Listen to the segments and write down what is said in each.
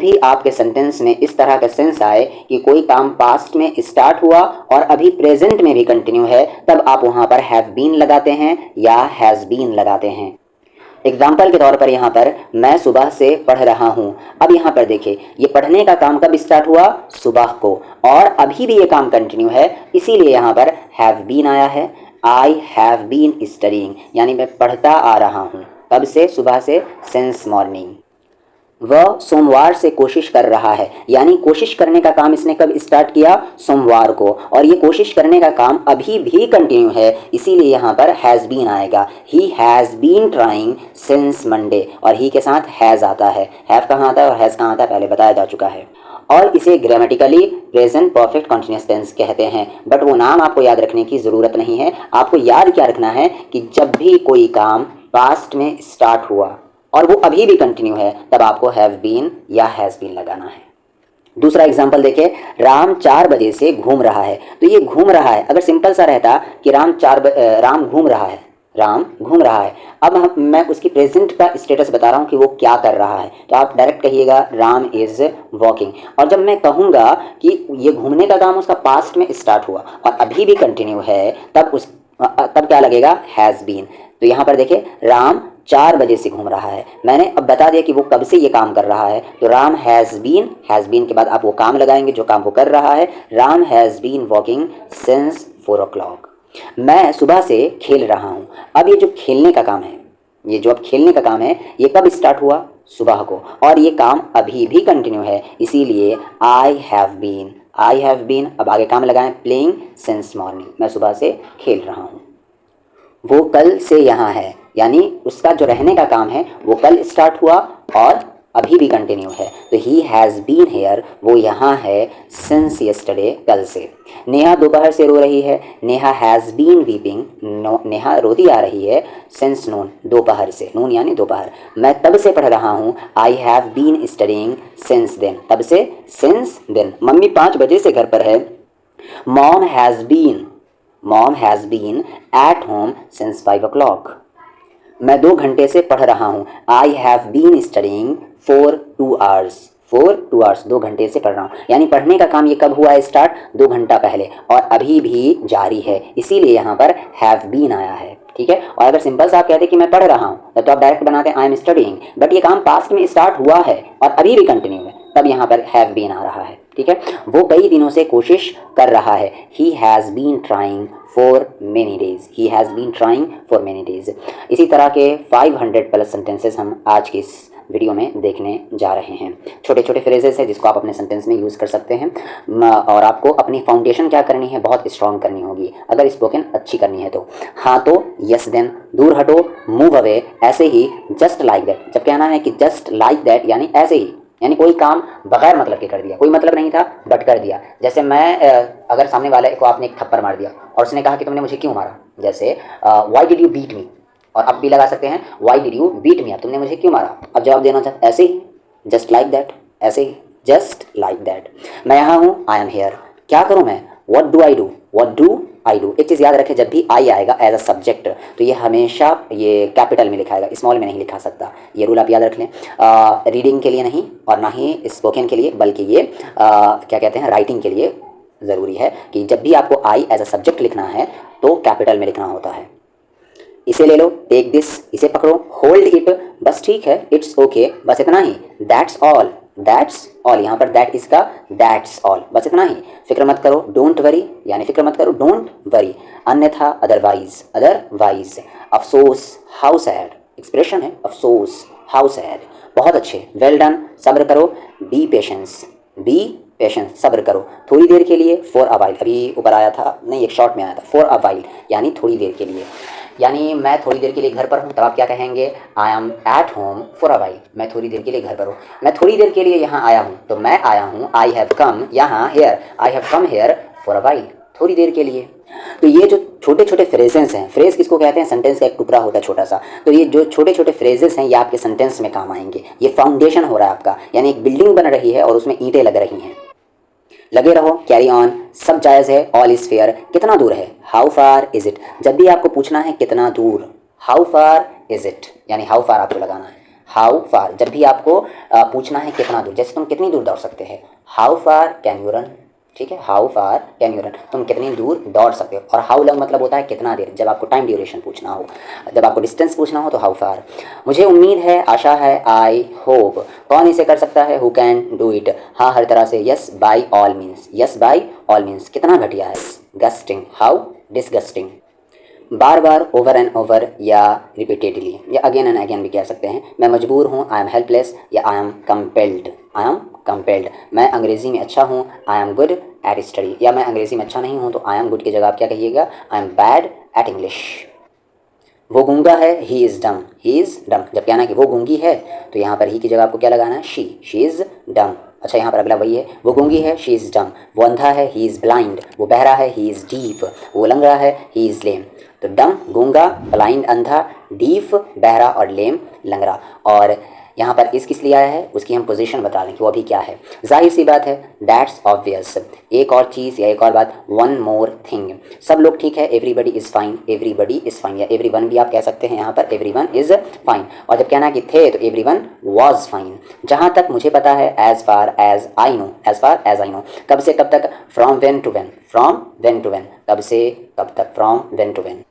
भी आपके सेंटेंस में इस तरह का सेंस आए कि कोई काम पास्ट में स्टार्ट हुआ और अभी प्रेजेंट में भी कंटिन्यू है, तब आप वहाँ पर हैव बीन लगाते हैं या हैज़ बीन लगाते हैं। एग्जाम्पल के तौर पर यहाँ पर मैं सुबह से पढ़ रहा हूँ। अब यहाँ पर देखिए, ये पढ़ने का काम कब स्टार्ट हुआ? सुबह को, और अभी भी ये काम कंटिन्यू है, इसीलिए यहाँ पर हैव बीन आया है। आई हैव बीन स्टडीइंग, यानी मैं पढ़ता आ रहा हूँ। कब से? सुबह से, सिंस मॉर्निंग। वह सोमवार से कोशिश कर रहा है, यानी कोशिश करने का काम इसने कब स्टार्ट किया? सोमवार को, और ये कोशिश करने का काम अभी भी कंटिन्यू है, इसीलिए यहाँ पर हैज़ बीन आएगा। He has been trying since Monday, और ही के साथ हैज़ आता है। हैव कहाँ आता है और हैज़ कहाँ आता है पहले बताया जा चुका है। और इसे grammatically present perfect continuous tense कहते हैं, बट वो नाम आपको याद रखने की ज़रूरत नहीं है। आपको याद क्या रखना है कि जब भी कोई काम पास्ट में स्टार्ट हुआ और वो अभी भी कंटिन्यू है, तब आपको हैव बीन या हैज़ बीन लगाना है। दूसरा एग्जाम्पल देखें, राम 4 बजे से घूम रहा है। तो ये घूम रहा है, अगर सिंपल सा रहता कि राम घूम रहा है, राम घूम रहा है। अब मैं उसकी प्रेजेंट का स्टेटस बता रहा हूँ कि वो क्या कर रहा है, तो आप डायरेक्ट कहिएगा राम इज़ वॉकिंग। और जब मैं कहूँगा कि ये घूमने का काम उसका पास्ट में स्टार्ट हुआ और अभी भी कंटिन्यू है, तब क्या लगेगा? Has been. तो यहाँ पर देखिए, राम 4 बजे से घूम रहा है। मैंने अब बता दिया कि वो कब से ये काम कर रहा है, तो राम हैज़ बीन के बाद आप वो काम लगाएंगे जो काम वो कर रहा है। Ram has been walking since 4 o'clock। मैं सुबह से खेल रहा हूँ। अब ये जो खेलने का काम है, ये जो अब खेलने का काम है, ये कब स्टार्ट हुआ? सुबह को, और ये काम अभी भी कंटिन्यू है, इसीलिए आई हैव बीन। अब आगे काम लगाएं, प्लेइंग सिंस मॉर्निंग, मैं सुबह से खेल रहा हूँ। वो कल से यहाँ है, यानी उसका जो रहने का काम है वो कल स्टार्ट हुआ और अभी भी कंटिन्यू है, तो ही हैज़ बीन हेयर, वो यहाँ है सिंस यस्टरडे, कल से। नेहा दोपहर से रो रही है। Neha has been weeping, Neha रोती आ रही है सिंस नून, दोपहर से, नून यानी दोपहर। मैं तब से पढ़ रहा हूँ, I have been studying since then, तब से, सिंस देन। मम्मी 5 बजे से घर पर है। Mom has been at home since 5 o'clock। मैं 2 घंटे से पढ़ रहा हूँ। I have been studying for 2 hours, 2 घंटे से पढ़ रहा हूँ, यानी पढ़ने का काम ये कब हुआ है स्टार्ट? 2 घंटा पहले, और अभी भी जारी है, इसीलिए यहाँ पर हैव बीन आया है। ठीक है। और अगर सिंपल से आप कहते कि मैं पढ़ रहा हूँ, तो आप डायरेक्ट बनाते हैं आई एम स्टडीइंग, बट ये काम पास्ट में स्टार्ट हुआ है और अभी भी कंटिन्यू है, तब यहाँ पर हैव बीन आ रहा है। ठीक है। वो कई दिनों से कोशिश कर रहा है। He has been trying for many days. इसी तरह के 500+ सेंटेंसेस हम आज की इस वीडियो में देखने जा रहे हैं। छोटे छोटे फ्रेजेस हैं जिसको आप अपने सेंटेंस में यूज़ कर सकते हैं, और आपको अपनी फाउंडेशन क्या करनी है? बहुत स्ट्रॉन्ग करनी होगी अगर स्पोकन अच्छी करनी है तो। हाँ तो, यस देन, दूर हटो, मूव अवे, ऐसे ही, जस्ट लाइक दैट। जब कहना है कि जस्ट लाइक दैट यानी ऐसे ही, यानी कोई काम बगैर मतलब के कर दिया, कोई मतलब नहीं था बट कर दिया। जैसे मैं अगर सामने वाले को आपने एक थप्पड़ मार दिया और उसने कहा कि तुमने मुझे क्यों मारा, जैसे why did you beat me, और अब भी लगा सकते हैं why did you beat me, तुमने मुझे क्यों मारा। अब जवाब देना चाहते ऐसे ही, जस्ट लाइक दैट, ऐसे ही, जस्ट लाइक दैट। मैं यहाँ हूँ, आई एम हेयर। क्या करूँ मैं? What do I do. एक चीज़ याद रखें, जब भी आई आएगा एज अ सब्जेक्ट, तो ये हमेशा ये कैपिटल में लिखा आएगा, स्मॉल में नहीं लिखा सकता। ये रूल आप याद रख लें। रीडिंग के लिए नहीं और ना ही स्पोकन के लिए, बल्कि ये क्या कहते हैं, राइटिंग के लिए ज़रूरी है कि जब भी आपको आई एज अ सब्जेक्ट लिखना है तो कैपिटल में लिखना होता है। इसे ले लो, टेक दिस, इसे पकड़ो, होल्ड इट, बस ठीक है, इट्स ओके, बस इतना ही, दैट्स ऑल, यहाँ पर दैट इसका दैट्स ऑल, बस इतना ही। फिक्र मत करो, डोंट वरी, यानी फिक्र मत करो, डोंट वरी। अन्यथा, अदरवाइज। अफसोस, हाउ सैड, एक्सप्रेशन है अफसोस, हाउ सैड। बहुत अच्छे, वेल डन, सब्र करो, बी पेशेंस, सब्र करो। थोड़ी देर के लिए, फॉर अ वाइल, अभी ऊपर आया था, नहीं एक शॉर्ट में आया था, फॉर अ वाइल यानी थोड़ी देर के लिए। यानी मैं थोड़ी देर के लिए घर पर हूँ, तब आप क्या कहेंगे? I am at home for a while, मैं थोड़ी देर के लिए घर पर हूँ। मैं थोड़ी देर के लिए यहाँ आया हूँ, तो मैं आया हूँ, आई हैव कम, यहाँ here, I have come here for a while, थोड़ी देर के लिए। तो ये जो छोटे छोटे फ्रेजेस हैं, फ्रेज किसको कहते हैं? सेंटेंस का एक टुकड़ा होता है छोटा सा। तो ये जो छोटे छोटे फ्रेजेस हैं, ये आपके सेंटेंस में काम आएंगे। ये फाउंडेशन हो रहा है आपका, यानी एक बिल्डिंग बन रही है और उसमें ईंटें लग रही हैं। लगे रहो, कैरी ऑन, सब जायज़ है, ऑल इज़ फेयर। कितना दूर है? How far is it. जब भी आपको पूछना है कितना दूर, हाउ फार इज़ इट, यानी हाउ फार आपको लगाना है। हाउ फार, जब भी आपको पूछना है कितना दूर, जैसे तुम कितनी दूर दौड़ सकते हैं, how far can you run, ठीक है, how far can you run, तुम कितनी दूर दौड़ सकते हो। और हाउ लॉन्ग मतलब होता है कितना देर, जब आपको टाइम ड्यूरेशन पूछना हो, जब आपको डिस्टेंस पूछना हो तो हाउ फार। मुझे उम्मीद है, आशा है, आई होप। कौन इसे कर सकता है, हु कैन डू इट, हाँ हर तरह से, yes by all means, yes by all means, कितना घटिया है, gusting, how disgusting. Bar bar, over and over या रिपीटेडली, या अगेन एंड अगेन भी कह सकते हैं। मैं मजबूर हूँ, आई एम हेल्पलेस, या I am compelled, I am compelled. मैं अंग्रेज़ी में अच्छा हूँ, I am good at study, या मैं अंग्रेज़ी में अच्छा नहीं हूँ तो आई एम गुड की जगह आप क्या कहिएगा, I am bad at English. वो गूंगा है, ही इज़ डम, ही इज़ डम, जब कहना कि वो गूंगी है तो यहाँ पर ही की जगह आपको क्या लगाना है, शी इज़ डम। अच्छा यहाँ पर अगला वही है, वो गूंगी है, शी इज़ डम। वो अंधा है, ही इज़ ब्लाइंड। वो बहरा है, ही इज़ डीफ। वो लंगड़ा है, ही इज़ लेम। तो डम गूंगा, ब्लाइंड अंधा, डीफ बहरा और लेम लंगड़ा। और यहाँ पर इस किस लिए आया है, उसकी हम पोजीशन बता दें कि वो अभी क्या है। जाहिर सी बात है, दैट्स ऑब्वियस, एक और चीज़ या एक और बात, वन मोर थिंग, सब लोग ठीक है, everybody is fine, everybody is fine, या एवरीवन भी आप कह सकते हैं यहाँ पर, एवरीवन इज़ फाइन। और जब कहना कि थे तो एवरीवन वाज फाइन। जहाँ तक मुझे पता है, as far as I know, as far as I know, कब से कब तक, from when to when, from when to when, कब से कब तक, फ्रॉम वेन टू वेन।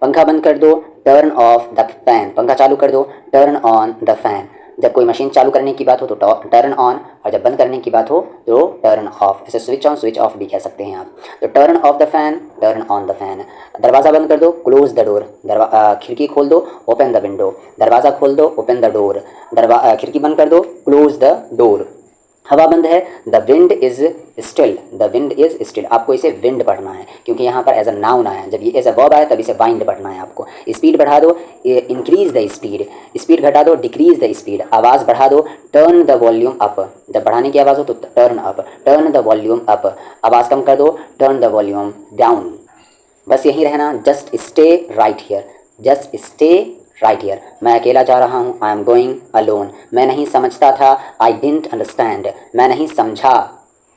पंखा बंद कर दो, टर्न ऑफ द फैन, पंखा चालू कर दो, टर्न ऑन द फैन। जब कोई मशीन चालू करने की बात हो तो टर्न ऑन, और जब बंद करने की बात हो तो टर्न ऑफ। ऐसे स्विच ऑन स्विच ऑफ भी कह सकते हैं आप। तो turn off the fan, turn on the fan. दरवाज़ा बंद कर दो, क्लोज द डोर, खिड़की खोल दो, ओपन द विंडो। दरवाज़ा खोल दो, ओपन द डोर। खिड़की बंद कर दो, क्लोज द डोर। हवा बंद है, the wind is still, the wind is still. आपको इसे विंड पढ़ना है क्योंकि यहाँ पर एज अ नाउन आया, जब ये एज अ वर्ब आया तब इसे वाइंड पढ़ना है आपको। स्पीड बढ़ा दो, इंक्रीज द स्पीड, स्पीड घटा दो, डिक्रीज द स्पीड। आवाज़ बढ़ा दो, टर्न द वॉल्यूम अप, जब बढ़ाने की आवाज़ हो तो turn up, turn the volume up. आवाज़ कम कर दो, टर्न द वॉल्यूम डाउन। बस यहीं रहना, just stay right here, just stay right here. मैं अकेला जा रहा हूँ, आई एम गोइंग अलोन। मैं नहीं समझता था, आई डिडंट अंडरस्टैंड, मैं नहीं समझा,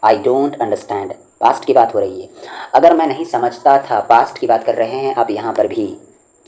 आई डोंट अंडरस्टैंड। पास्ट की बात हो रही है। अगर मैं नहीं समझता था, पास्ट की बात कर रहे हैं आप यहाँ पर भी,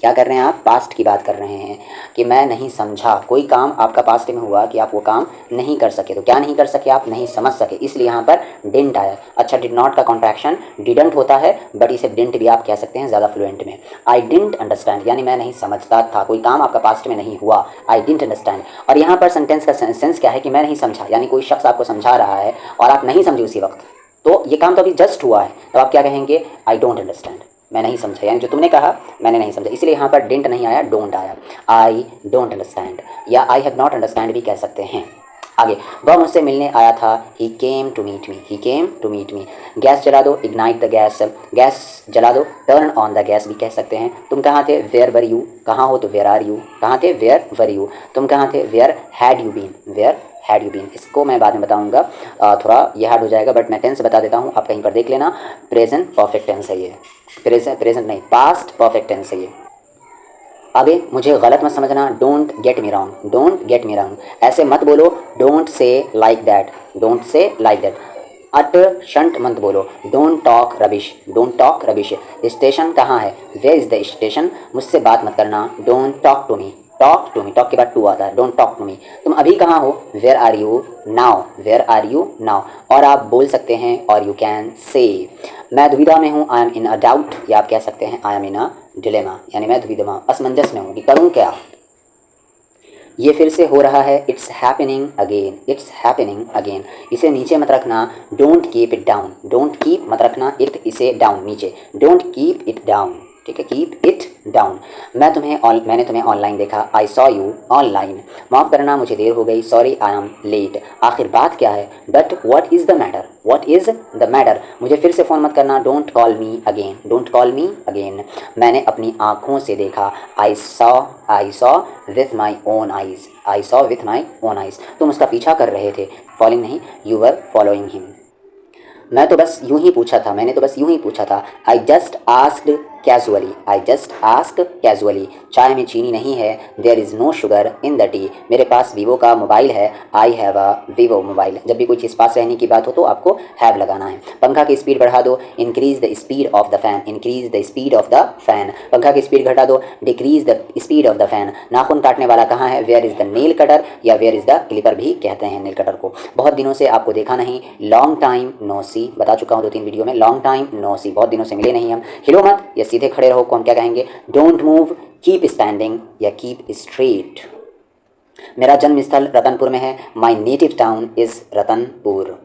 क्या कर रहे हैं आप, पास्ट की बात कर रहे हैं कि मैं नहीं समझा। कोई काम आपका पास्ट में हुआ कि आप वो काम नहीं कर सके, तो क्या नहीं कर सके आप, नहीं समझ सके, इसलिए यहाँ पर डिडंट आया। अच्छा, डिड नॉट का कॉन्ट्रैक्शन डिडंट होता है, बट इसे डिडंट भी आप कह सकते हैं ज़्यादा फ्लुएंट में। आई डिडंट अंडरस्टैंड यानी मैं नहीं समझता था, कोई काम आपका पास्ट में नहीं हुआ, आई डिडंट अंडरस्टैंड। और यहाँ पर सेंटेंस का सेंस क्या है कि मैं नहीं समझा, यानी कोई शख्स आपको समझा रहा है और आप नहीं समझे उसी वक्त, तो ये काम तो अभी जस्ट हुआ है, तो आप क्या कहेंगे, आई डोंट अंडरस्टैंड, मैं नहीं समझा, यानी जो तुमने कहा मैंने नहीं समझा, इसलिए यहाँ पर डिडंट नहीं आया, डोंट आया। आई डोंट अंडरस्टैंड या आई हैव नॉट अंडरस्टैंड भी कह सकते हैं। आगे, वह मुझसे मिलने आया था, he came to meet me, he came to meet me. Gas जला दो, इग्नाइट द गैस, गैस जला दो, टर्न ऑन द गैस भी कह सकते हैं। तुम कहाँ थे, वेयर वर यू, कहाँ हो तो वेयर आर यू, कहाँ थे, वेयर वर यू। तुम कहाँ थे, where had you been, where had you been. इसको मैं बाद में बताऊंगा, थोड़ा ये हार्ड हो जाएगा, बट मैं टेंस बता देता हूँ, आप कहीं पर देख लेना। प्रेजेंट परफेक्ट टेंस है ये, प्रेजेंट नहीं, पास्ट परफेक्ट टेंस है ये। आगे, मुझे गलत मत समझना, don't get me wrong, don't get me wrong, ऐसे मत बोलो, don't say like that, don't say like that. अट शंट मत बोलो, don't talk rubbish, don't talk rubbish. Station कहाँ है, वेयर इज़ द स्टेशन। मुझसे बात मत करना, don't talk to me, talk to me, talk के बाद टू आता है, डोंट टॉक टू मी। तुम अभी कहाँ हो, where are you now, where are you now. और आप बोल सकते हैं, और यू कैन से। मैं दुविधा में हूँ, I M in a doubt, या आप कह सकते हैं I M in a dilemma, यानी मैं दुविधा असमंजस में हूँ कि करूँ क्या। ये फिर से हो रहा है, it's happening again, it's happening again. इसे नीचे मत रखना, don't keep it down, don't keep मत रखना इट, इसे डाउन नीचे, डोंट कीप इट डाउन, ठीक है, कीप इट डाउन। मैंने तुम्हें ऑनलाइन देखा, आई सॉ यू ऑनलाइन। माफ़ करना मुझे देर हो गई, सॉरी आई एम लेट। आखिर बात क्या है, but what is the matter, what is the matter. मुझे फिर से फ़ोन मत करना, don't call me again, don't call me again. मैंने अपनी आँखों से देखा, I saw with my own eyes, I saw with my own eyes. तुम उसका पीछा कर रहे थे, फॉलोइंग नहीं, यू वर फॉलोइंग हिम। मैं तो बस यूं ही पूछा था, मैंने तो बस यूं ही पूछा था, I just asked casually, I just ask casually. चाय में चीनी नहीं है, there is no sugar in the tea. मेरे पास वीवो का मोबाइल है, I have a Vivo mobile. जब भी कोई चीज़ पास रहने की बात हो तो आपको हैव लगाना है। पंखा की स्पीड बढ़ा दो, increase the speed of the fan, increase the speed of the fan. पंखा की स्पीड घटा दो, decrease the speed of the fan. नाखून काटने वाला कहाँ है, where is the nail cutter या वेयर इज़ द क्लिपर भी कहते हैं नेल कटर को। बहुत दिनों से आपको देखा नहीं, लॉन्ग टाइम नो सी, बता चुका हूँ 2-3 वीडियो में, लॉन्ग टाइम नो सी, बहुत दिनों से मिले नहीं हम। हिलो मत या सीधे खड़े रहो को हम क्या कहेंगे, डोंट मूव, कीप स्टैंडिंग या कीप स्ट्रेट। मेरा जन्म स्थल रतनपुर में है, my native town is Ratanpur.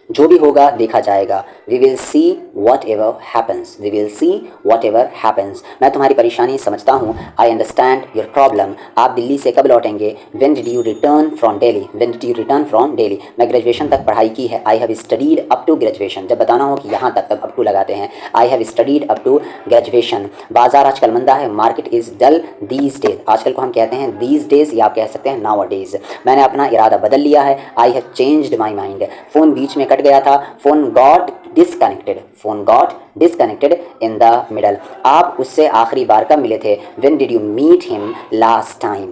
जो भी होगा देखा जाएगा, we will see whatever happens, we will see whatever happens. मैं तुम्हारी परेशानी समझता हूँ, आई अंडरस्टैंड योर प्रॉब्लम। आप दिल्ली से कब लौटेंगे, when did you return from Delhi, when did you return from Delhi. मैं ग्रेजुएशन तक पढ़ाई की है, I have studied up to graduation. जब बताना हो कि यहाँ तक, तब अप टू लगाते हैं, I have studied up to graduation. बाजार आजकल मंदा है, market is dull these days. आजकल को हम कहते हैं दीज डेज या आप कह सकते हैं नाउ डेज। मैंने अपना इरादा बदल लिया है, I have changed my mind. Phone बीच में कट गया था, phone got disconnected, phone got disconnected in the middle. आप उससे आखिरी बार कब मिले थे, when did you meet him last time.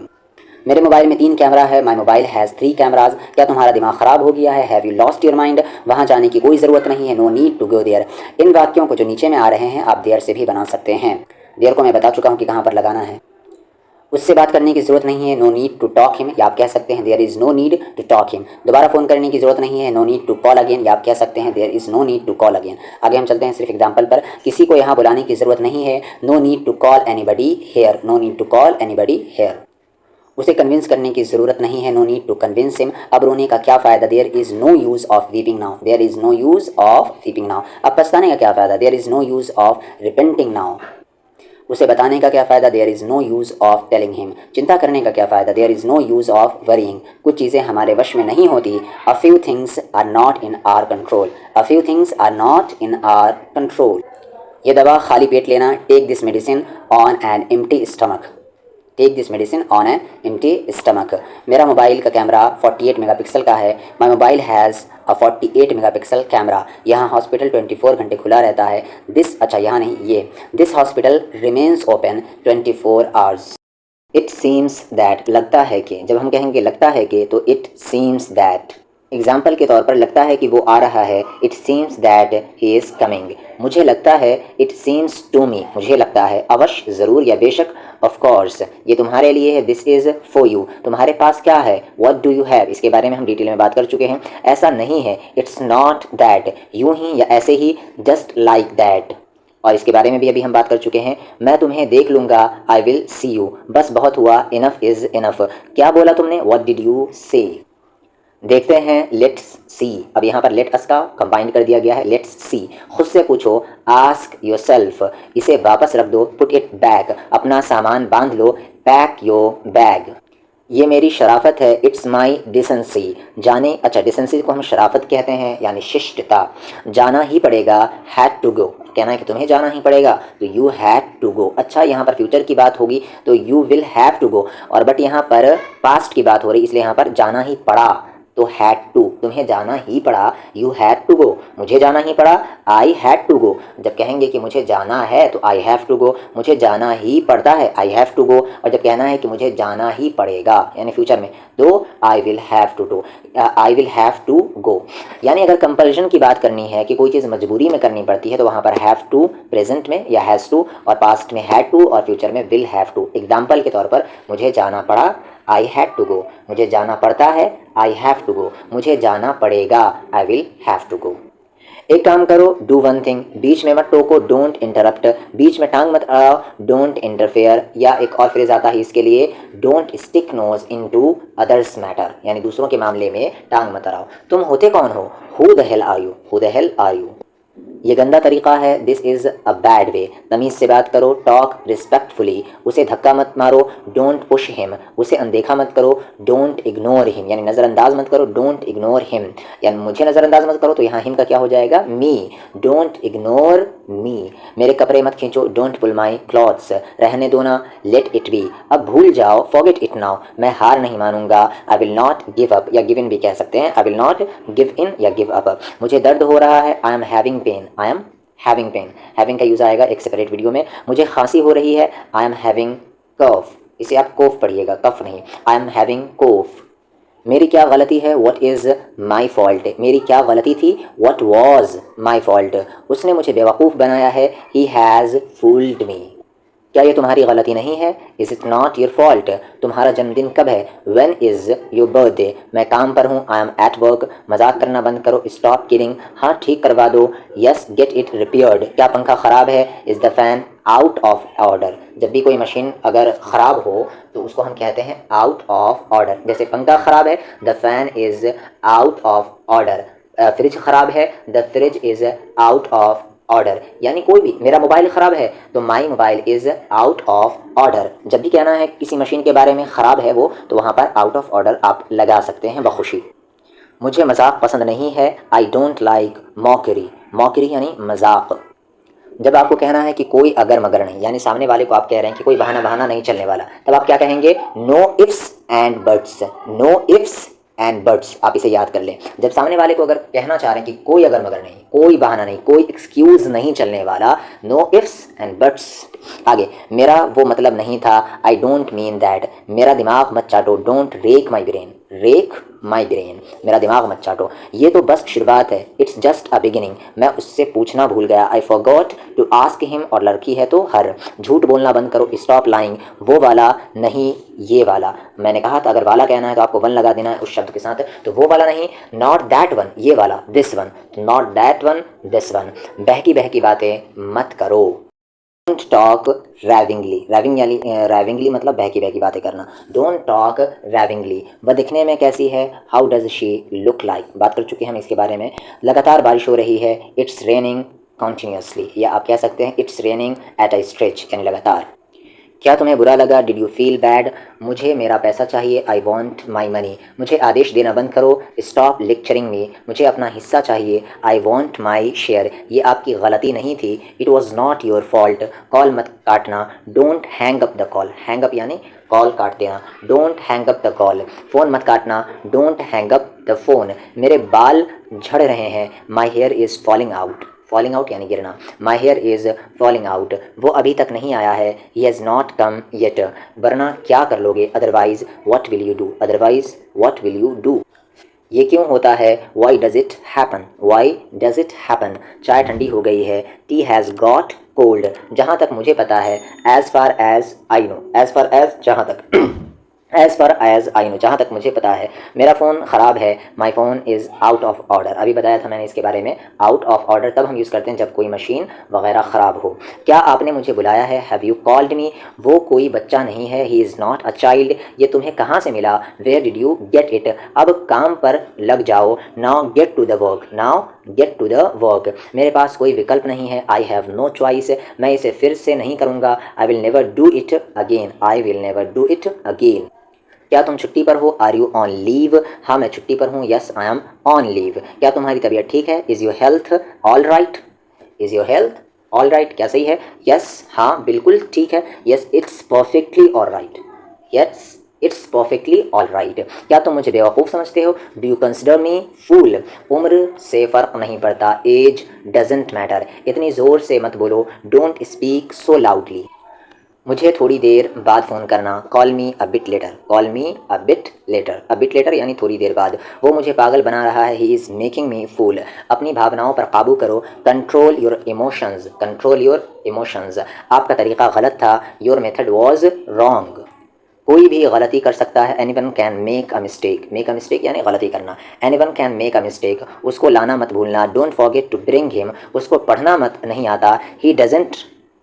मेरे मोबाइल में 3 कैमरा है, माई मोबाइल हैज़ 3 कैमराज। क्या तुम्हारा दिमाग ख़राब हो गया है, have you lost your mind. वहाँ जाने की कोई ज़रूरत नहीं है, no need to go there. इन वाक्यों को जो नीचे में आ रहे हैं आप देयर से भी बना सकते हैं। देयर को मैं बता चुका हूँ कि कहाँ पर लगाना है। उससे बात करने की ज़रूरत नहीं है, no need to talk him, या आप कह सकते हैं there is no need to talk him. दोबारा फ़ोन करने की ज़रूरत नहीं है, no need to call again, या आप कह सकते हैं there is no need to call again. आगे हम चलते हैं सिर्फ एग्जाम्पल पर। किसी को यहाँ बुलाने की ज़रूरत नहीं है, no need to call anybody here, no need to call anybody here. उसे कन्विंस करने की ज़रूरत नहीं है, no need to convince him. अब रोने का क्या फ़ायदा, there is no use of weeping now, there is no use of weeping now. अब पछताने का क्या फ़ायदा, there is no use of repenting now. उसे बताने का क्या फ़ायदा, there is no use of telling him. चिंता करने का क्या फ़ायदा, there is no use of worrying. कुछ चीज़ें हमारे वश में नहीं होती, a few things are not in our control, a few things are not in our control. ये दवा खाली पेट लेना, take this medicine on an empty stomach, take this medicine on an empty stomach. मेरा मोबाइल का camera 48 megapixel का है, my mobile has a 48 megapixel camera. यहाँ हॉस्पिटल 24 घंटे खुला रहता है, दिस, अच्छा यहाँ नहीं, ये, this hospital remains open 24 hours. It seems that, लगता है कि, जब हम कहेंगे लगता है कि तो इट सीम्स दैट। एग्जाम्पल के तौर पर लगता है कि वो आ रहा है, it seems that he is coming. मुझे लगता है, इट सीम्स टू मी, मुझे लगता है। अवश्य, ज़रूर या बेशक, ऑफ कोर्स। ये तुम्हारे लिए है, दिस इज़ फॉर यू। तुम्हारे पास क्या है, व्हाट डू यू हैव, इसके बारे में हम डिटेल में बात कर चुके हैं। ऐसा नहीं है, इट्स नॉट दैट, यूँ ही या ऐसे ही, जस्ट लाइक दैट, और इसके बारे में भी अभी हम बात कर चुके हैं। मैं तुम्हें देख लूँगा, आई विल सी यू, बस बहुत हुआ, इनफ इज़ इनफ। क्या बोला तुमने, व्हाट डिड यू से। देखते हैं, लेट्स सी। अब यहाँ पर लेट अस का कंबाइन कर दिया गया है, लेट्स सी। खुद से पूछो, आस्क योर सेल्फ। इसे वापस रख दो, पुट इट बैक, अपना सामान बांध लो, पैक योर बैग। ये मेरी शराफत है, इट्स माई डिसेंसी। जाने, अच्छा डिसेंसी को हम शराफत कहते हैं, यानी शिष्टता। जाना ही पड़ेगा, हैड टू गो, कहना है कि तुम्हें जाना ही पड़ेगा, तो यू हैड टू गो। अच्छा यहाँ पर फ्यूचर की बात होगी तो you will have to go, और बट यहाँ पर पास्ट की बात हो रही, इसलिए यहाँ पर जाना ही पड़ा, तो हैड टू, तुम्हें जाना ही पड़ा, यू हैड टू गो। मुझे जाना ही पड़ा, आई हैड टू गो। जब कहेंगे कि मुझे जाना है तो आई हैव टू गो, मुझे जाना ही पड़ता है, आई हैव टू गो। और जब कहना है कि मुझे जाना ही पड़ेगा यानी फ्यूचर में, तो I will have to do, I will have to go. यानी अगर कंपल्शन की बात करनी है कि कोई चीज़ मजबूरी में करनी पड़ती है तो वहाँ पर हैव टू प्रेजेंट में या हैज़ टू, और पास्ट में हैड टू, और फ्यूचर में विल हैव टू। एग्जाम्पल के तौर पर, मुझे जाना पड़ा, आई हैड टू गो, मुझे जाना पड़ता है, आई हैव टू गो, मुझे जाना पड़ेगा, I will have to go. एक काम करो, डू वन थिंग, बीच में मत टोको, डोंट इंटरप्ट, बीच में टांग मत अड़ाओ, डोंट इंटरफेयर। या एक और फ्रेज आता है इसके लिए, don't stick nose into others matter, यानी दूसरों के मामले में टांग मत अड़ाओ। तुम होते कौन हो, who the hell are you, who the hell are you. ये गंदा तरीका है, this is a bad way. तमीज़ से बात करो, टॉक रिस्पेक्टफुली। उसे धक्का मत मारो, डोंट पुश हिम। उसे अनदेखा मत करो, डोंट इग्नोर हिम, यानी नज़रअंदाज मत करो, डोंट इग्नोर हिम। यानी मुझे नज़रअंदाज मत करो, तो यहाँ हिम का क्या हो जाएगा, मी, डोंट इग्नोर मी। मेरे कपड़े मत खींचो, डोंट पुल माई क्लॉथ्स। रहने दो ना, लेट इट बी। अब भूल जाओ, फॉरगेट इट नाउ। मैं हार नहीं मानूंगा, I will not give up, या गिव इन भी कह सकते हैं, I will not give in या गिव अप। मुझे दर्द हो रहा है, I am having pain, I am having pain, having का यूज़ आएगा एक सेपरेट वीडियो में। मुझे खांसी हो रही है, आई एम हैविंग कफ, इसे आप कोफ पढ़िएगा, कफ नहीं, आई एम हैविंग कोफ। मेरी क्या गलती है, व्हाट इज़ माई फॉल्ट, मेरी क्या गलती थी, व्हाट वॉज माई फॉल्ट, उसने मुझे बेवकूफ़ बनाया है, ही हैज़ फूल्ड मी, क्या ये तुम्हारी गलती नहीं है, is it not your fault, तुम्हारा जन्मदिन कब है, व्हेन इज़ योर बर्थडे, मैं काम पर हूँ, आई एम एट वर्क, मजाक करना बंद करो, स्टॉप किडिंग, हाँ ठीक करवा दो, यस गेट इट रिपेयर्ड, क्या पंखा ख़राब है, is the fan out of order, जब भी कोई मशीन अगर ख़राब हो तो उसको हम कहते हैं आउट ऑफ ऑर्डर, जैसे पंखा ख़राब है, the fan is out of order, fridge ख़राब है, the fridge is out of order, यानी कोई भी, मेरा मोबाइल ख़राब है तो my mobile is out of order, जब भी कहना है किसी मशीन के बारे में ख़राब है वो, तो वहाँ पर आउट ऑफ ऑर्डर आप लगा सकते हैं बखुशी। मुझे मजाक पसंद नहीं है, I don't like mockery, mockery यानी मजाक, जब आपको कहना है कि कोई अगर मगर नहीं, यानी सामने वाले को आप कह रहे हैं कि कोई बहाना बहाना नहीं चलने वाला, तब आप क्या कहेंगे, no ifs and buts, no ifs and buts, आप इसे याद कर लें। जब सामने वाले को अगर कहना चाह रहे हैं कि कोई अगर मगर नहीं, कोई बहाना नहीं, कोई एक्सक्यूज़ नहीं चलने वाला, नो इफ्स एंड बट्स। आगे, मेरा वो मतलब नहीं था, आई डोंट मीन दैट, मेरा दिमाग मत चाटो, don't wreck my brain, wreck my brain, मेरा दिमाग मत चाटो, ये तो बस शुरुआत है, इट्स जस्ट अ बिगिनिंग, मैं उससे पूछना भूल गया, I forgot to ask him, और लड़की है तो हर, झूठ बोलना बंद करो, स्टॉप लाइंग, वो वाला नहीं ये वाला, मैंने कहा था अगर वाला कहना है तो आपको वन लगा देना है उस शब्द के साथ, तो वो वाला नहीं, नॉट दैट वन ये वाला, this one, not that one this one, बहकी बहकी बातें मत करो, डोंट टॉक रैविंगली, रैविंगली मतलब बहकी बहकी बातें करना, डोंट टॉक रैविंगली, वह दिखने में कैसी है, how does she look like, बात कर चुके हैं हम इसके बारे में। लगातार बारिश हो रही है, इट्स रेनिंग कॉन्टीन्यूसली, या आप कह सकते हैं it's raining at a stretch, यानी लगातार। क्या तुम्हें बुरा लगा, डिड यू फील बैड, मुझे मेरा पैसा चाहिए, आई वॉन्ट माई मनी, मुझे आदेश देना बंद करो, स्टॉप लेक्चरिंग मी, मुझे अपना हिस्सा चाहिए, आई वॉन्ट माई शेयर, ये आपकी गलती नहीं थी, it was not your fault, call मत काटना, don't hang up the call, hang up यानी कॉल काट देना, don't hang up the call, phone मत काटना, don't hang up the phone, मेरे बाल झड़ रहे हैं, my here is falling out, falling out यानी गिरना, my here is falling out, वो अभी तक नहीं आया है, he has not come yet, वरना क्या कर लोगे, otherwise what will you do, otherwise what will you do, ये क्यों होता है, why does it happen, why does it happen, चाय ठंडी हो गई है, टी हैज़ गॉट कोल्ड, जहाँ तक मुझे पता है, as far as I know, as far as जहाँ तक as far as I know, जहाँ तक मुझे पता है, मेरा फ़ोन ख़राब है, my phone is out of order, अभी बताया था मैंने इसके बारे में, आउट ऑफ ऑर्डर तब हम यूज़ करते हैं जब कोई मशीन वगैरह ख़राब हो। क्या आपने मुझे बुलाया है, हैव यू कॉल्ड मी, वो कोई बच्चा नहीं है, he is not a child, ये तुम्हें कहाँ से मिला, where did you get it, अब काम पर लग जाओ, now get to the work, now get to the work, मेरे पास कोई विकल्प नहीं है, आई हैव नो चॉइस, मैं इसे फिर से नहीं करूँगा, I will never do it again, I will never do it again. क्या तुम छुट्टी पर हो, आर यू ऑन लीव, हाँ मैं छुट्टी पर हूँ, yes I am on leave. क्या तुम्हारी तबीयत ठीक है, is your health all right, is your health all right, क्या सही है, यस हाँ बिल्कुल ठीक है, yes it's perfectly all right, yes it's perfectly all right. क्या तुम मुझे बेवकूफ़ समझते हो, डू यू कंसिडर मी फूल, उम्र से फ़र्क नहीं पड़ता, एज डजेंट मैटर, इतनी ज़ोर से मत बोलो, डोंट स्पीक सो लाउडली, मुझे थोड़ी देर बाद फ़ोन करना, call me a bit letter, call me a bit letter, a bit letter यानी थोड़ी देर बाद, वो मुझे पागल बना रहा है, ही इज़ मेकिंग मी फूल, अपनी भावनाओं पर काबू करो, control your emotions, control your emotions, आपका तरीक़ा गलत था, योर मेथड वॉज रॉन्ग, कोई भी गलती कर सकता है, anyone can make a mistake यानी गलती करना, anyone can make a mistake, उसको लाना मत भूलना, don't forget to bring him, उसको पढ़ना मत नहीं आता, ही डजेंट,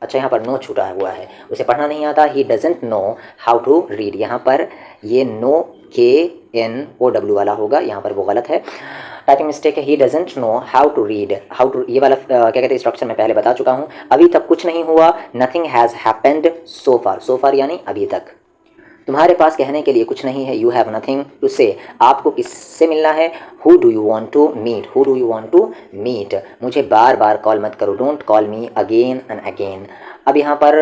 अच्छा यहाँ पर नो छूटा हुआ है, उसे पढ़ना नहीं आता, he doesn't know how to read, यहाँ पर ये नो KNOW वाला होगा, यहाँ पर वो गलत है, टाइपिंग मिस्टेक है, he doesn't know how to read, how to ये वाला क्या कहते हैं स्ट्रक्चर मैं पहले बता चुका हूँ, अभी तक कुछ नहीं हुआ, नथिंग हैज़ हैपेंड सो फार यानी अभी तक, तुम्हारे पास कहने के लिए कुछ नहीं है, यू हैव नथिंग टू से, आपको किससे मिलना है, who do you want to meet, who do you want to meet, मुझे बार बार कॉल मत करो, don't call me again and again, अब यहाँ पर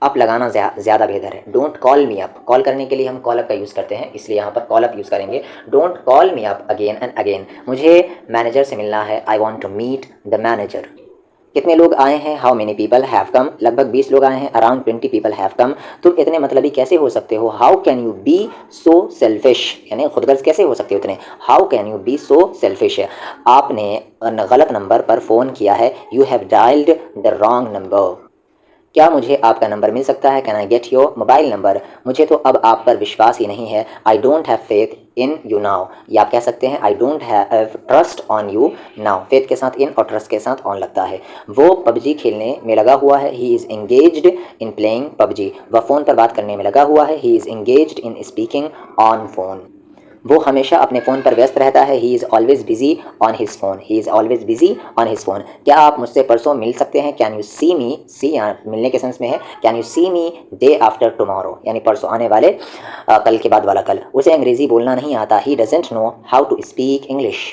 अप लगाना ज़्यादा बेहतर है, don't call me up, call करने के लिए हम कॉल अप का यूज़ करते हैं, इसलिए यहाँ पर कॉल अप यूज़ करेंगे, don't call me up again and again, मुझे मैनेजर से मिलना है, I want to meet the manager, कितने लोग आए हैं, how many people have come, लगभग 20 लोग आए हैं, अराउंड 20 पीपल हैव कम। तुम इतने मतलबी कैसे हो सकते हो, how can you be so selfish, यानी खुदगर्ज कैसे हो सकते हो इतने, how can you be so selfish. आपने गलत नंबर पर फ़ोन किया है, you have dialled the wrong number. क्या मुझे आपका नंबर मिल सकता है, can I get your mobile number. मुझे तो अब आप पर विश्वास ही नहीं है, I don't have faith in you now. या आप कह सकते हैं I don't have trust on you now. Faith के साथ इन और ट्रस्ट के साथ ऑन लगता है। वो पबजी खेलने में लगा हुआ है, he is engaged in playing PUBG. वह फ़ोन पर बात करने में लगा हुआ है, he is engaged in speaking on phone. वो हमेशा अपने फ़ोन पर व्यस्त रहता है, he is always busy on his phone, he is always busy on his phone. क्या आप मुझसे परसों मिल सकते हैं, कैन यू सी मी, सी यहाँ मिलने के सेंस में है, can you see me day after tomorrow, यानी परसों आने वाले कल के बाद वाला कल। उसे अंग्रेज़ी बोलना नहीं आता, he doesn't know how to speak English.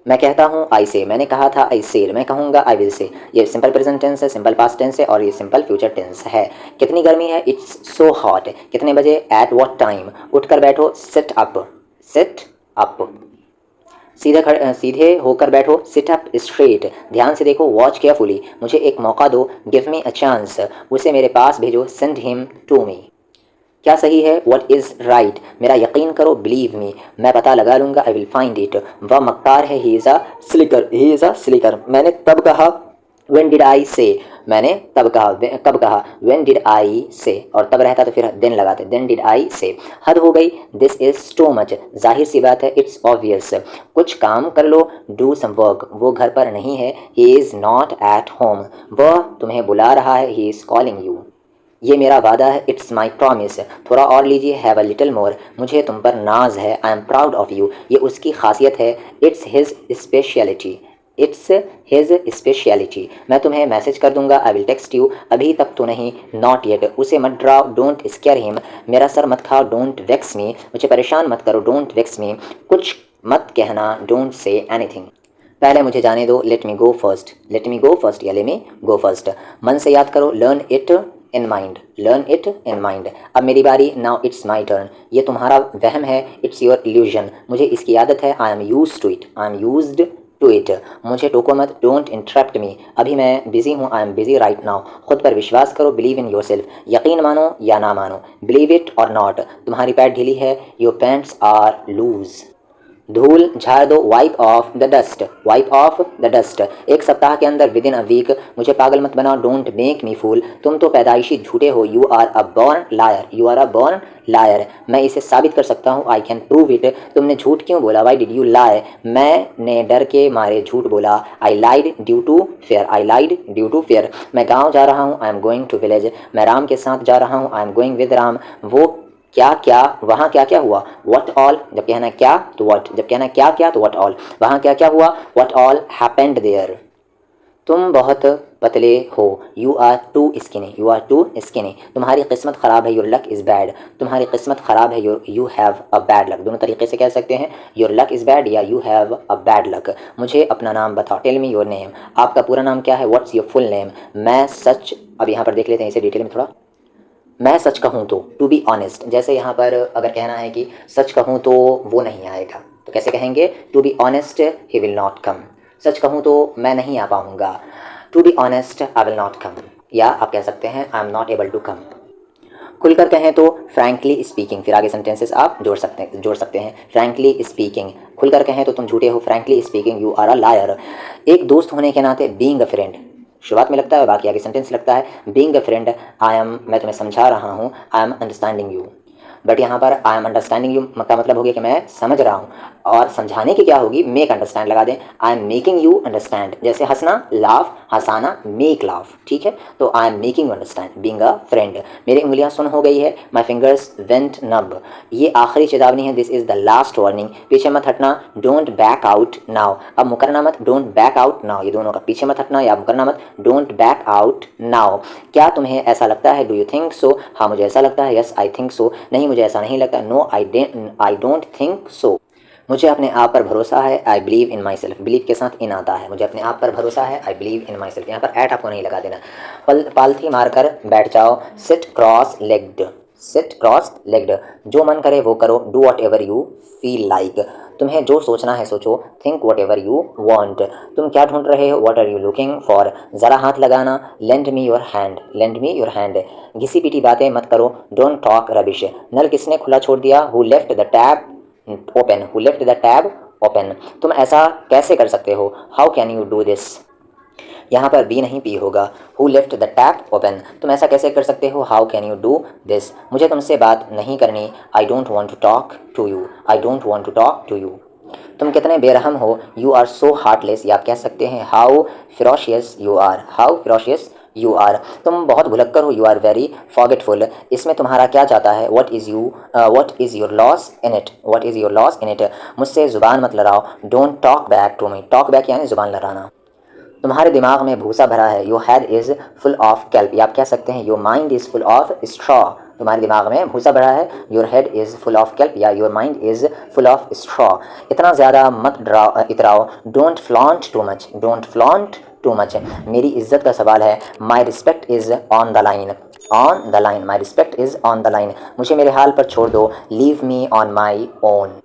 मैं कहता हूँ आई से, मैंने कहा था आई सेड, मैं कहूँगा आई विल से। ये सिंपल प्रेजेंट टेंस है, सिंपल पास्ट टेंस है और ये सिंपल फ्यूचर टेंस है। कितनी गर्मी है, इट्स सो हॉट। कितने बजे, एट व्हाट टाइम। उठकर बैठो, सिट अप, सिट अप। सीधे होकर बैठो, सिट अप स्ट्रेट। ध्यान से देखो, वॉच केयरफुली। मुझे एक मौका दो, गिव मी अ चांस। उसे मेरे पास भेजो, सेंड हिम टू मी। क्या सही है, व्हाट इज़ राइट। मेरा यकीन करो, बिलीव मी, मैं पता लगा लूँगा, आई विल फाइंड इट। वह मक्कार है, he is a slicker, he is a slicker. मैंने तब कहा, व्हेन डिड आई से, मैंने तब कहा, कब कहा, व्हेन डिड आई से, और तब रहता तो फिर देन लगाते, देन डिड आई से। हद हो गई, दिस इज़ टू मच, जाहिर सी बात है, इट्स ऑब्वियस। कुछ काम कर लो, डू सम वर्क। वो घर पर नहीं है, he is not at home. वह तुम्हें बुला रहा है, ही इज़ कॉलिंग यू। ये मेरा वादा है, इट्स माई प्रॉमिस। थोड़ा और लीजिए, हैव अ लिटिल मोर। मुझे तुम पर नाज है, I am proud of you. ये उसकी खासियत है, it's his speciality, it's his speciality. मैं तुम्हें मैसेज कर दूंगा, आई विल टेक्स्ट यू। अभी तक तो नहीं, नॉट येट। उसे मत डराओ, डोंट स्केयर हिम। मेरा सर मत खाओ, डोंट वेक्स मी। मुझे परेशान मत करो, डोंट वेक्स मी। कुछ मत कहना, डोंट से एनीथिंग। पहले मुझे जाने दो, लेट मी गो फर्स्ट, लेट मी गो फर्स्ट या लेट मी गो फर्स्ट। मन से याद करो, learn it in mind, learn it in mind. अब मेरी बारी, नाउ इट्स माई टर्न। ये तुम्हारा वहम है, इट्स योर इल्यूजन। मुझे इसकी आदत है, I am use to it, I am used to it. मुझे टोको मत, डोंट इंटरप्ट मी। अभी मैं बिजी हूँ, I am busy right now. खुद पर विश्वास करो, बिलीव इन योर सेल्फ। यकीन मानो या ना मानो, बिलीव इट और नॉट। तुम्हारी पैंट ढीली है, योर पैंट्स आर लूज। धूल झाड़ दो, wipe off the dust, wipe off the dust. एक सप्ताह के अंदर, विद इन अ वीक। मुझे पागल मत बनाओ, डोंट मेक मी फूल। तुम तो पैदाइशी झूठे हो, you are a born liar, you are a born liar. मैं इसे साबित कर सकता हूँ, आई कैन प्रूव इट। तुमने झूठ क्यों बोला, वाई डिड यू लाई। मैंने डर के मारे झूठ बोला, I lied due to fear, I lied due to fear. मैं गाँव जा रहा हूँ, I am going to village. मैं राम के साथ जा रहा हूँ, I am going with Ram. वो क्या क्या, वहाँ क्या क्या हुआ, वट ऑल। जब कहना क्या तो वट, जब कहना क्या क्या तो वट ऑल। वहाँ क्या क्या हुआ, वट ऑल हैपेंड देयर। तुम बहुत पतले हो, you are too skinny, you are too skinny. तुम्हारी किस्मत ख़राब है, योर लक इज़ बैड। तुम्हारी किस्मत ख़राब है, you have a bad luck. दोनों तरीके से कह सकते हैं, योर लक इज़ बैड या you have a bad luck. मुझे अपना नाम बताओ, टेल मी योर नेम। आपका पूरा नाम क्या है, व्हाट्स योर फुल नेम। मैं सच, अब यहाँ पर देख लेते हैं इसे डिटेल में थोड़ा। मैं सच कहूँ तो, टू बी ऑनेस्ट। जैसे यहाँ पर अगर कहना है कि सच कहूँ तो वो नहीं आएगा, तो कैसे कहेंगे, to be honest he will not come. सच कहूँ तो मैं नहीं आ पाऊँगा, to be honest I will not come. या आप कह सकते हैं, I am not able to come. खुलकर कहें तो फ्रैंकली स्पीकिंग, फिर आगे सेंटेंसेस आप जोड़ सकते हैं। फ्रैंकली स्पीकिंग, खुलकर कहें तो तुम झूठे हो, frankly speaking you are a liar. एक दोस्त होने के नाते, बीइंग अ फ्रेंड, शुरुआत में लगता है, बाकी आगे सेंटेंस लगता है। Being a friend, I am, मैं तुम्हें समझा रहा हूँ, I am understanding you. But यहाँ पर आई एम अंडरस्टैंडिंग यू का मतलब हो गया कि मैं समझ रहा हूँ, और समझाने की क्या होगी, मेक अंडरस्टैंड लगा दें। I am making you understand, जैसे हंसना, लाफ, हंसाना, मेक लाफ, ठीक है। तो I am making you understand, being a friend. मेरी उंगलियां सुन हो गई है, माई फिंगर्स वेंट नब। ये आखिरी चेतावनी है, this is the last warning. पीछे मत हटना, डोंट बैक आउट नाउ। अब मुकरना मत, डोंट बैक आउट नाउ। ये दोनों का, पीछे मत हटना या मुकरना मत, डोंट बैक आउट नाउ। क्या तुम्हें ऐसा लगता है, डू यू थिंक सो। हाँ मुझे ऐसा लगता है, यस आई थिंक सो। नहीं मुझे ऐसा नहीं लगता, no I don't think so. मुझे अपने आप पर भरोसा है, I believe in myself. Believe के साथ इन आता है, मुझे अपने आप पर भरोसा है, I believe in my self. यहाँ पर एट आपको नहीं लगा देना। पालथी मारकर बैठ जाओ, sit cross legged, sit cross legged, जो मन करे वो करो, do whatever you feel like, तुम्हें जो सोचना है सोचो, think whatever you want, तुम क्या ढूंढ रहे हो, what are you looking for, ज़रा हाथ लगाना, lend me your hand, lend me your hand, घिसी पिटी बातें मत करो, डोंट टॉक रबिश, नल किसने खुला छोड़ दिया, who left the tap open, who left the tab open, तुम ऐसा कैसे कर सकते हो, how can you do this, यहाँ पर बी नहीं पी होगा, who left the tap open, तुम ऐसा कैसे कर सकते हो, how can you do this, मुझे तुमसे बात नहीं करनी, I don't want to talk to you, I don't want to talk to you, तुम कितने बेरहम हो, यू आर सो हार्टलेस, या आप कह सकते हैं how ferocious you are, how ferocious you are, तुम बहुत भुलक्कर हो, यू आर वेरी फॉरगेटफुल, इसमें तुम्हारा क्या चाहता है, what is your loss in it, what is your loss in it, मुझसे ज़ुबान मत लड़ाओ, don't talk back to me, talk back यानी ज़ुबान लड़ाना, तुम्हारे दिमाग में भूसा भरा है, your head is full of kelp, या आप कह सकते हैं your mind is full of straw, तुम्हारे दिमाग में भूसा भरा है, your head is full of kelp, या your mind is full of straw, इतना ज़्यादा मत इतराओ, don't flaunt too much, don't flaunt too much, मेरी इज्जत का सवाल है, my respect is on the line, on the line, my respect is on the line, मुझे मेरे हाल पर छोड़ दो, leave me on my own,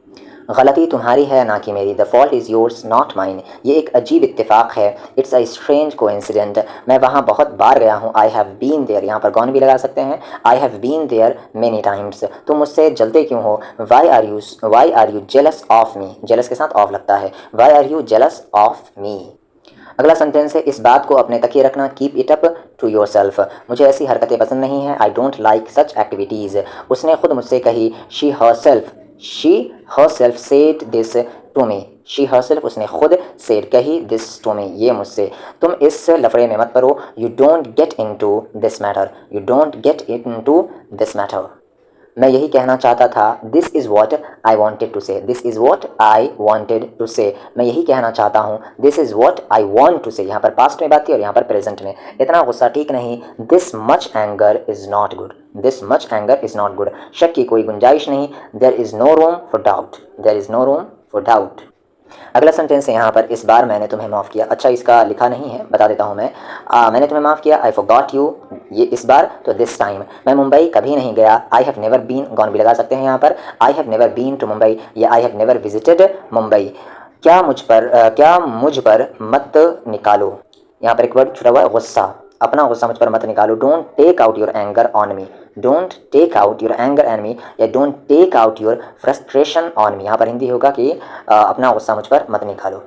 गलती तुम्हारी है ना कि मेरी, the fault is yours not mine, ये एक अजीब इत्तेफाक है, इट्स अ स्ट्रेंज कोइंसिडेंट, मैं वहाँ बहुत बार गया हूँ, आई हैव बीन देयर, यहाँ पर गॉन भी लगा सकते हैं, I have been there many times, तुम मुझसे जलते क्यों हो, why are you jealous of me, jealous के साथ ऑफ लगता है, why are you jealous of me, अगला सेंटेंस है, इस बात को अपने तक ही रखना, keep it up to yourself, मुझे ऐसी हरकतें पसंद नहीं हैं, I don't like such activities, उसने खुद मुझसे कही, she herself said this to me, she herself उसने खुद सेड कही, दिस टू मी ये मुझसे, तुम इस लफड़े में मत पड़ो, you don't get into this matter, you don't get into this matter, मैं यही कहना चाहता था, this is what I wanted to say, this is what I wanted to say, मैं यही कहना चाहता हूँ, this is what I want to say, यहाँ पर पास्ट में बात थी और यहाँ पर प्रेजेंट में, इतना गुस्सा ठीक नहीं, this much anger is not good, this much anger is not good, शक की कोई गुंजाइश नहीं, there is no room for doubt, there is no room for doubt, अगला सेंटेंस है यहाँ पर, इस बार मैंने तुम्हें माफ़ किया, अच्छा इसका लिखा नहीं है, बता देता हूँ मैं, मैंने तुम्हें माफ़ किया, आई फॉरगॉट यू, ये इस बार, तो दिस टाइम, मैं मुंबई कभी नहीं गया, I have never been, gone भी लगा सकते हैं यहाँ पर, I have never been to Mumbai, या I have never visited Mumbai, क्या मुझ पर मत निकालो, यहाँ पर एक वर्ड छुड़ा हुआ है, गुस्सा, अपना गुस्सा मुझ पर मत निकालो, don't take out your anger on me, don't take out your anger on me, या don't take out your frustration on me, यहाँ पर हिंदी होगा कि अपना गुस्सा मुझ पर मत निकालो।